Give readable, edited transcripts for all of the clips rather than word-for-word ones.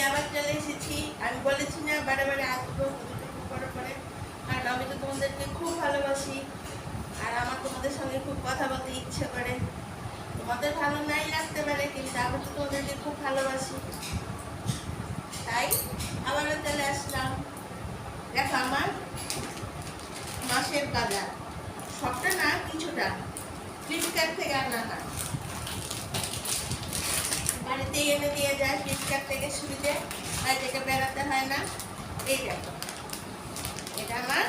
আবার চলে এসেছি। আমি বলেছি না বারে বারে আসবো দুটো করার পরে, কারণ আমি তো তোমাদেরকে খুব ভালোবাসি আর আমার তোমাদের সঙ্গে খুব কথা বলতে ইচ্ছে করে। তোমাদের ভালো নাই লাগতে পারে, কিন্তু আমি তো তোমাদেরকে খুব ভালোবাসি, তাই আবারও চলে আসলাম। দেখো আমার মাসের বাজার, সবটা না কিছুটা ফ্লিপকার্ট থেকে আনা হয়, বাড়িতে এনে দিয়ে যায়। ফ্লিপকার্ট থেকে সুবিধে, বাড়ি থেকে বেড়াতে হয় না। এই দেখো, এটা আমার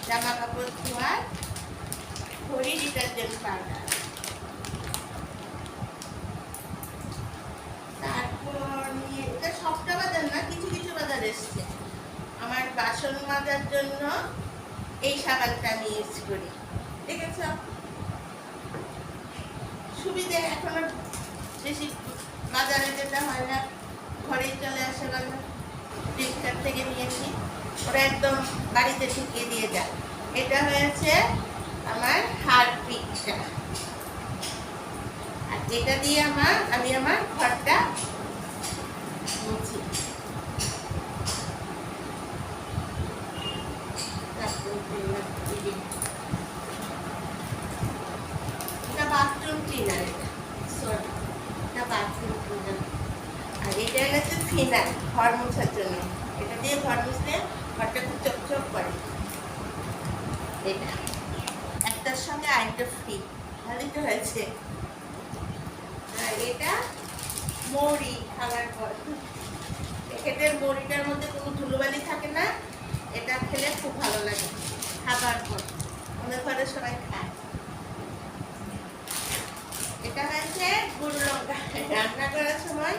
জামা কাপড় ধোয়ার ঘড়ি ডিটারজেন্ট পাউডার। তারপর নিয়ে এটা সবটা বাজার না, কিছু কিছু বাজার এসছে। আমার বাসন মাজার জন্য এই সাবানটা আমি ইউজ করি, দেখেছ? সুবিধে, এখন আর বেশি বাজারে যেতে হয় না, ঘরেই চলে আসে বাজার। ফ্লিপকার্ট থেকে নিয়েছি, ওরা একদম বাড়িতে ঢুকিয়ে দিয়ে যায়। এটা হয়েছে আমার হারপিকটা, আর এটা দিয়ে আমি আমার ঘরটা মুছি। এটা বাথরুম ক্লিনার, এটা বাথরুম ক্লিনার। আর এটা হচ্ছে ফিনাইল ঘর মোছার জন্য, এটা দিয়ে ঘর মুছলে ঘরটা খুব চকচক করে। এটা একটার সঙ্গে আরেকটা ফ্রি, ভালোই তো হয়েছে। আর এটা মৌরি, খাবার পর প্যাকেটের মৌরিটার মধ্যে কোনো ধুলোবালি থাকে না, এটা খেলে খুব ভালো লাগে। খাবার পর আমাদের ঘরে সবাই খায়। এটা হয়েছে গুঁড়ো লঙ্কা, রান্না করার সময়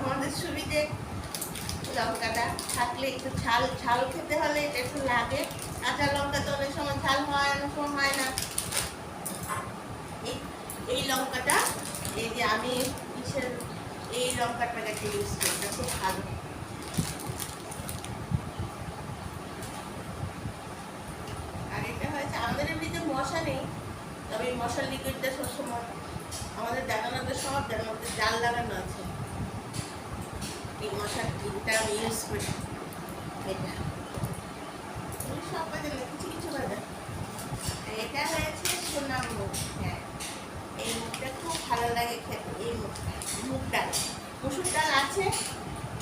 আমাদের সুবিধে লঙ্কাটা থাকলে একটু ঝাল ঝাল খেতে হলে এটা একটু লাগে। কাঁচা লঙ্কা তো অনেক সময় ঝাল হয়, অনেক সময় হয় না। এই লঙ্কাটা, এই যে আমি এই লঙ্কাটাকে ইউজ করি, এটা খুব ভালো। আর এটা হয়েছে আমাদের এমনিতে মশা নেই, তবে এই মশার লিকুইডটা সবসময় আমাদের জানালাতে সব জানালাতে জাল লাগানো আছে। এই মশার লিকুইডটা আমি ইউজ করি। এটা সব বাজার না, কিছু কিছু বাজার। এটা হয়েছে সোনা মুগ। হ্যাঁ, এই মুগটা খুব ভালো লাগে খেতে। এই মুগ ডাল, মসুর ডাল আছে,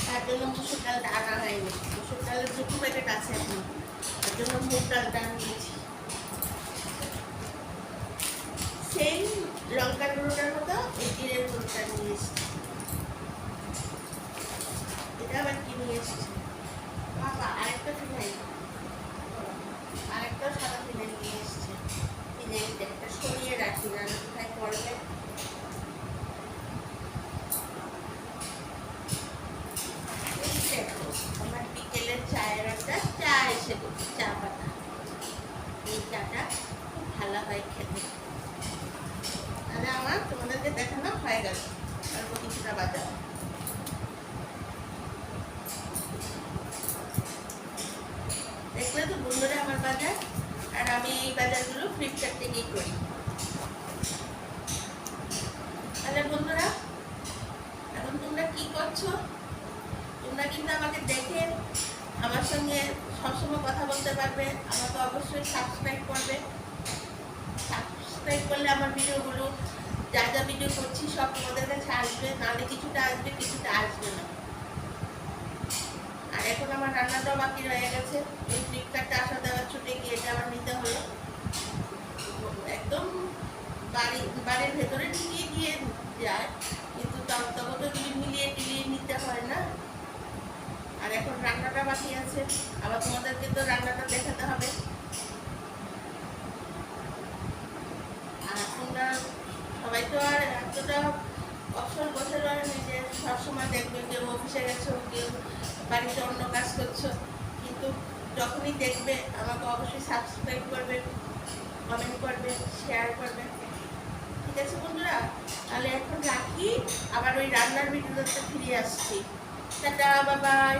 তার জন্য মসুর ডালটা আনা হয়নি। মসুর ডালের 2 প্যাকেট আছে এখন, তার জন্য মুগ ডালটা নিয়েছি। সেই লঙ্কার গুঁড়োটার মতো এই জিরের গুঁড়োটা নিয়ে এসেছি। এটা আবার কি নিয়ে এসেছি বাবা, আরেকটা ফিনাইল, আরেকটা সাদা ফিনাইল নিয়ে এসেছে। ফিনাইলটা একটা সরিয়ে রাখি, না কোথায় পড়বে। আমার বিকেলের চায়ের একটা চা এসে গেছে, চা পাতা। এই চাটা খুব ভালো হয় খেতে। তাহলে আমার তোমাদেরকে দেখানো হয়ে গেল, অল্প কিছুটা বাজার। দেখলে তো বন্ধুরা আমার বাজার, আর আমি এই বাজারগুলো ফ্লিপকার্ট থেকেই করি। তাহলে বন্ধুরা, এখন তোমরা কি করছো? তোমরা কিন্তু আমাকে দেখে আমার সঙ্গে সবসময় কথা বলতে পারবে। আমাকে অবশ্যই সাবস্ক্রাইব করবে। সাবস্ক্রাইব করলে আমার ভিডিওগুলো, যা যা ভিডিও করছি সব তোমাদের কাছে আসবে, নাহলে কিছুটা আসবে, কিছুটা আসবে না। আর এখন আমার রান্নাটাও বাকি রয়ে গেছে। ওই ফ্লিপকার্টটা আসা দেওয়ার ছুটে গিয়ে এটা আমার নিতে হলো। একদম বাড়ির ভেতরে ঢুকিয়ে গিয়ে যায়, কিন্তু তখন তো মিলিয়ে টিলিয়ে নিতে হয় না। আর এখন রান্নাটা বাকি আছে, আবার তোমাদেরকে তো রান্নাটা দেখাতে হবে। আর তোমরা সবাই তো আর এতটা অবসর বসে রয়ে যে সবসময় দেখবে কেউ অফিসে গেছো, কেউ বাড়িতে অন্য কাজ করছো, কিন্তু যখনই দেখবে আমাকে অবশ্যই সাবস্ক্রাইব করবে, কমেন্ট করবে, শেয়ার করবে। ঠিক আছে বন্ধুরা, তাহলে এখন রাখি, আবার ওই রান্নার ভিডিওতে ফিরে আসছি। Tata, bye bye.